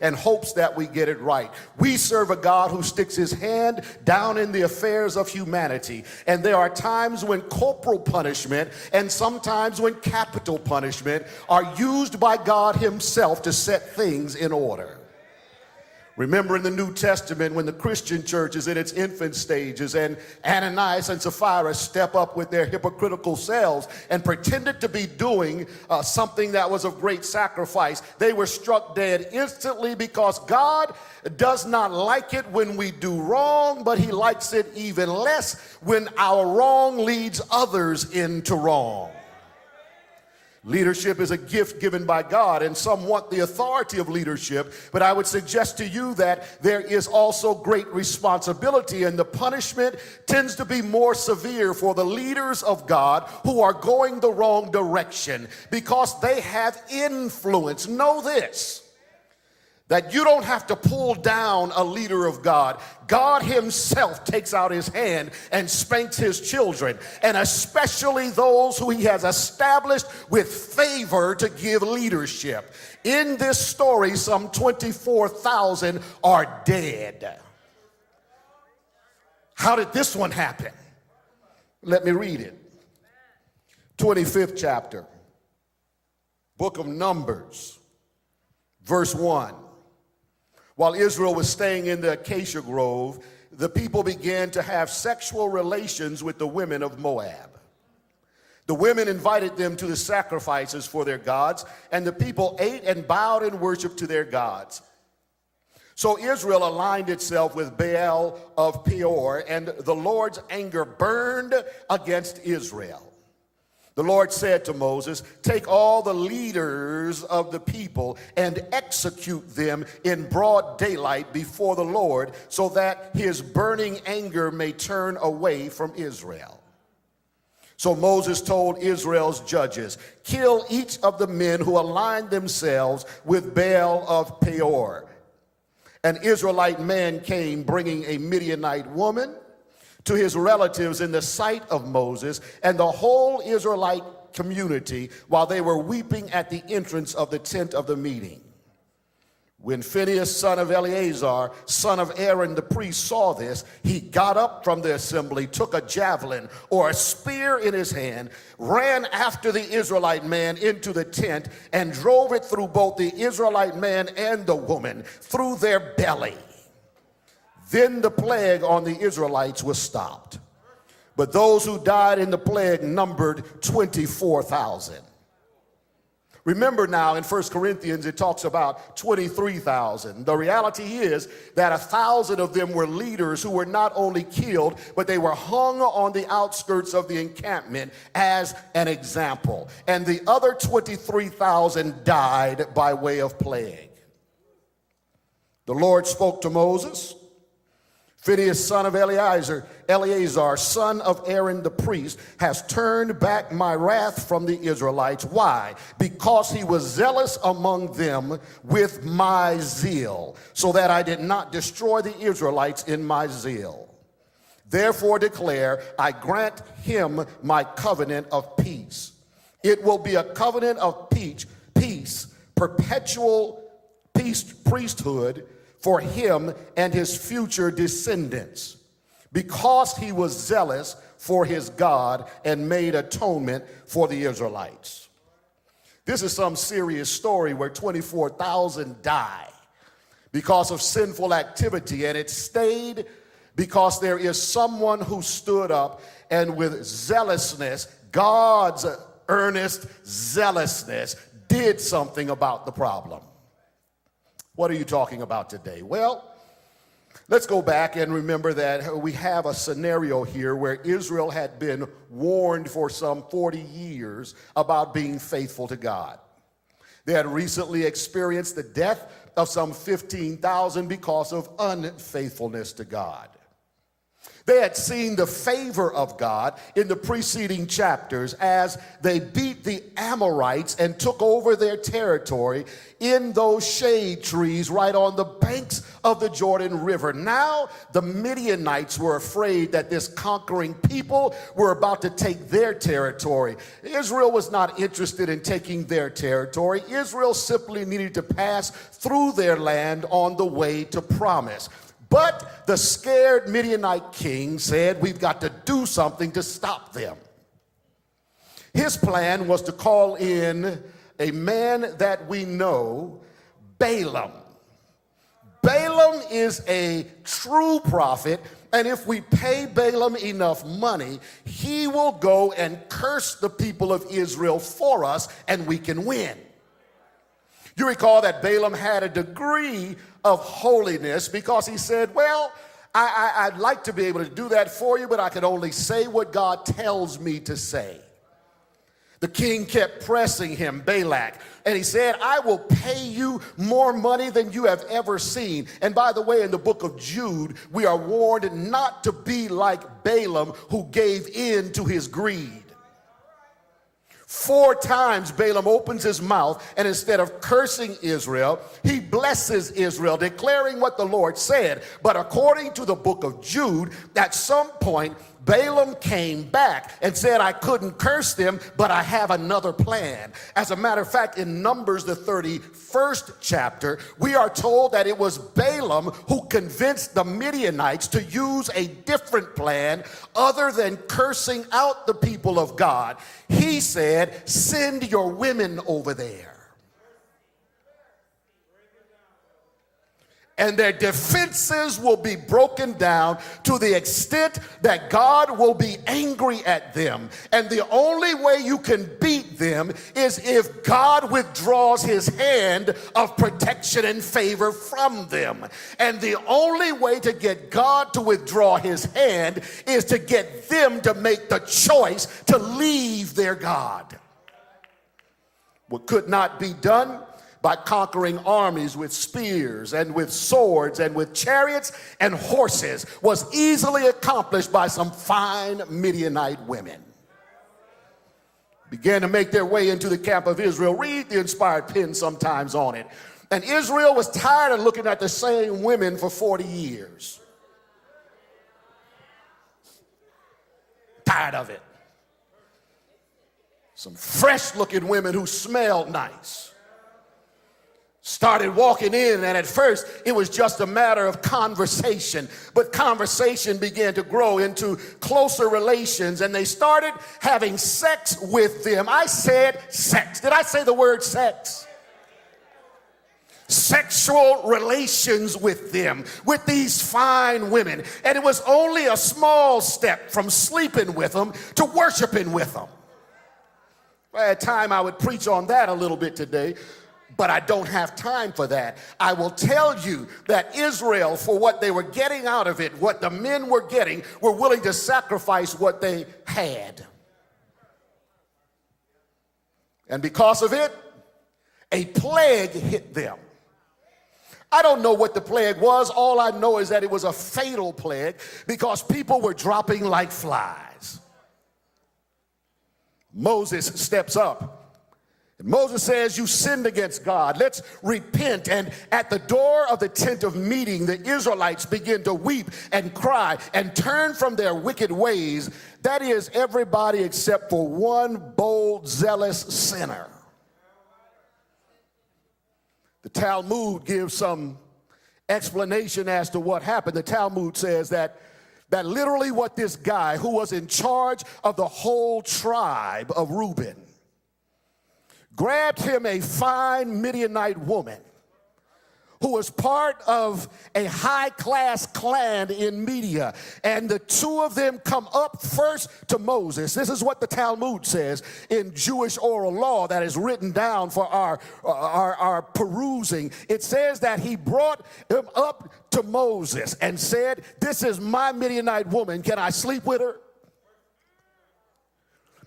and hopes that we get it right. We serve a God who sticks his hand down in the affairs of humanity. And there are times when corporal punishment and sometimes when capital punishment are used by God himself to set things in order. Remember in the New Testament when the Christian church is in its infant stages and Ananias and Sapphira step up with their hypocritical selves and pretended to be doing something that was of great sacrifice. They were struck dead instantly because God does not like it when we do wrong, but he likes it even less when our wrong leads others into wrong. Leadership is a gift given by God, and some want the authority of leadership, but I would suggest to you that there is also great responsibility, and the punishment tends to be more severe for the leaders of God who are going the wrong direction because they have influence. Know this, that you don't have to pull down a leader of God. God himself takes out his hand and spanks his children, and especially those who he has established with favor to give leadership. In this story, some 24,000 are dead. How did this one happen? Let me read it. 25th chapter, book of Numbers, verse 1. While Israel was staying in the acacia grove, the people began to have sexual relations with the women of Moab. The women invited them to the sacrifices for their gods, and the people ate and bowed in worship to their gods. So Israel aligned itself with Baal of Peor, and the Lord's anger burned against Israel. The Lord said to Moses, take all the leaders of the people and execute them in broad daylight before the Lord, so that his burning anger may turn away from Israel. So Moses told Israel's judges, kill each of the men who aligned themselves with Baal of Peor. An Israelite man came bringing a Midianite woman to his relatives in the sight of Moses and the whole Israelite community while they were weeping at the entrance of the tent of the meeting. When Phinehas, son of Eleazar, son of Aaron the priest, saw this, he got up from the assembly, took a javelin or a spear in his hand, ran after the Israelite man into the tent, and drove it through both the Israelite man and the woman, through their belly. Then the plague on the Israelites was stopped. But those who died in the plague numbered 24,000. Remember now in 1 Corinthians it talks about 23,000. The reality is that 1,000 of them were leaders who were not only killed, but they were hung on the outskirts of the encampment as an example. And the other 23,000 died by way of plague. The Lord spoke to Moses, Phinehas, son of Eleazar, son of Aaron the priest, has turned back my wrath from the Israelites. Why? Because he was zealous among them with my zeal, so that I did not destroy the Israelites in my zeal. Therefore declare, I grant him my covenant of peace. It will be a covenant of peace, perpetual priesthood for him and his future descendants, because he was zealous for his God and made atonement for the Israelites. This is some serious story where 24,000 die because of sinful activity, and it stayed because there is someone who stood up and with zealousness, God's earnest zealousness, did something about the problem. What are you talking about today? Well, let's go back and remember that we have a scenario here where Israel had been warned for some 40 years about being faithful to God. They had recently experienced the death of some 15,000 because of unfaithfulness to God. They had seen the favor of God in the preceding chapters as they beat the Amorites and took over their territory in those shade trees right on the banks of the Jordan River. Now the Midianites were afraid that this conquering people were about to take their territory. Israel was not interested in taking their territory. Israel simply needed to pass through their land on the way to promise. But the scared Midianite king said, we've got to do something to stop them. His plan was to call in a man that we know, Balaam. Balaam is a true prophet, and if we pay Balaam enough money, he will go and curse the people of Israel for us, and we can win. You recall that Balaam had a degree of holiness because he said, well, I'd like to be able to do that for you, but I can only say what God tells me to say. The king kept pressing him, Balak, and he said, I will pay you more money than you have ever seen. And by the way, in the book of Jude, we are warned not to be like Balaam, who gave in to his greed. 4 times Balaam opens his mouth, and instead of cursing Israel, he blesses Israel, declaring what the Lord said. But according to the book of Jude, at some point, Balaam came back and said, I couldn't curse them, but I have another plan. As a matter of fact, in Numbers, the 31st chapter, we are told that it was Balaam who convinced the Midianites to use a different plan other than cursing out the people of God. He said, send your women over there. And their defenses will be broken down to the extent that God will be angry at them. And the only way you can beat them is if God withdraws his hand of protection and favor from them. And the only way to get God to withdraw his hand is to get them to make the choice to leave their God. What could not be done by conquering armies with spears and with swords and with chariots and horses was easily accomplished by some fine Midianite women. Began to make their way into the camp of Israel. Read the inspired pen sometimes on it. And Israel was tired of looking at the same women for 40 years. Tired of it. Some fresh looking women who smelled nice started walking in, and at first it was just a matter of conversation, but conversation began to grow into closer relations, and they started having sex with them. I said sex. Did I say the word sex? Sexual relations with them, with these fine women. And it was only a small step from sleeping with them to worshiping with them. At time I would preach on that a little bit today, but I don't have time for that. I will tell you that Israel, for what they were getting out of it, what the men were getting, were willing to sacrifice what they had. And because of it, a plague hit them. I don't know what the plague was. All I know is that it was a fatal plague because people were dropping like flies. Moses steps up. Moses says, you sinned against God. Let's repent. And at the door of the tent of meeting, the Israelites begin to weep and cry and turn from their wicked ways. That is, everybody except for one bold, zealous sinner. The Talmud gives some explanation as to what happened. The Talmud says that literally what this guy, who was in charge of the whole tribe of Reuben, grabbed him a fine Midianite woman who was part of a high-class clan in Media. And the two of them come up first to Moses. This is what the Talmud says in Jewish oral law that is written down for our perusing. It says that he brought him up to Moses and said, this is my Midianite woman. Can I sleep with her?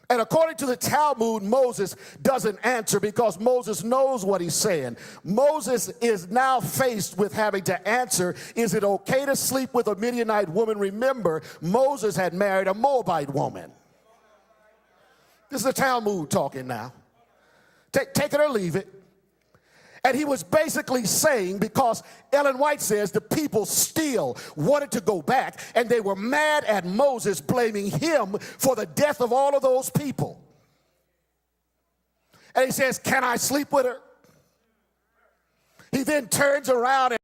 And according to the Talmud, Moses doesn't answer because Moses knows what he's saying. Moses is now faced with having to answer, is it okay to sleep with a Midianite woman? Remember, Moses had married a Moabite woman. This is the Talmud talking now. Take it or leave it. And he was basically saying, because Ellen White says the people still wanted to go back, and they were mad at Moses, blaming him for the death of all of those people. And he says, can I sleep with her? He then turns around and